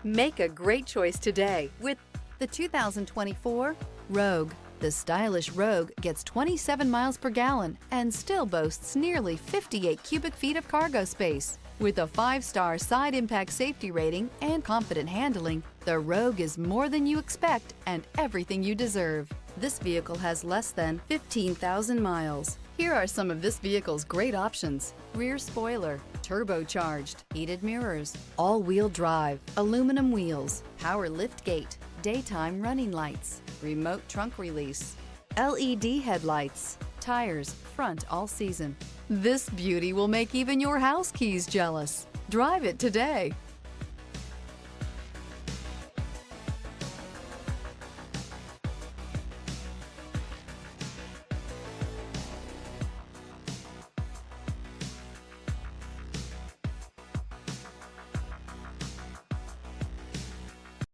Make a great choice today with the 2024 Rogue. The stylish Rogue gets 27 miles per gallon and still boasts nearly 58 cubic feet of cargo space. With a 5-star side impact safety rating and confident handling, the Rogue is more than you expect and everything you deserve. This vehicle has less than 15,000 miles. Here are some of this vehicle's great options: rear spoiler, turbocharged, heated mirrors, all-wheel drive, aluminum wheels, power liftgate, daytime running lights, remote trunk release, LED headlights, tires front all season. This beauty will make even your house keys jealous. Drive it today.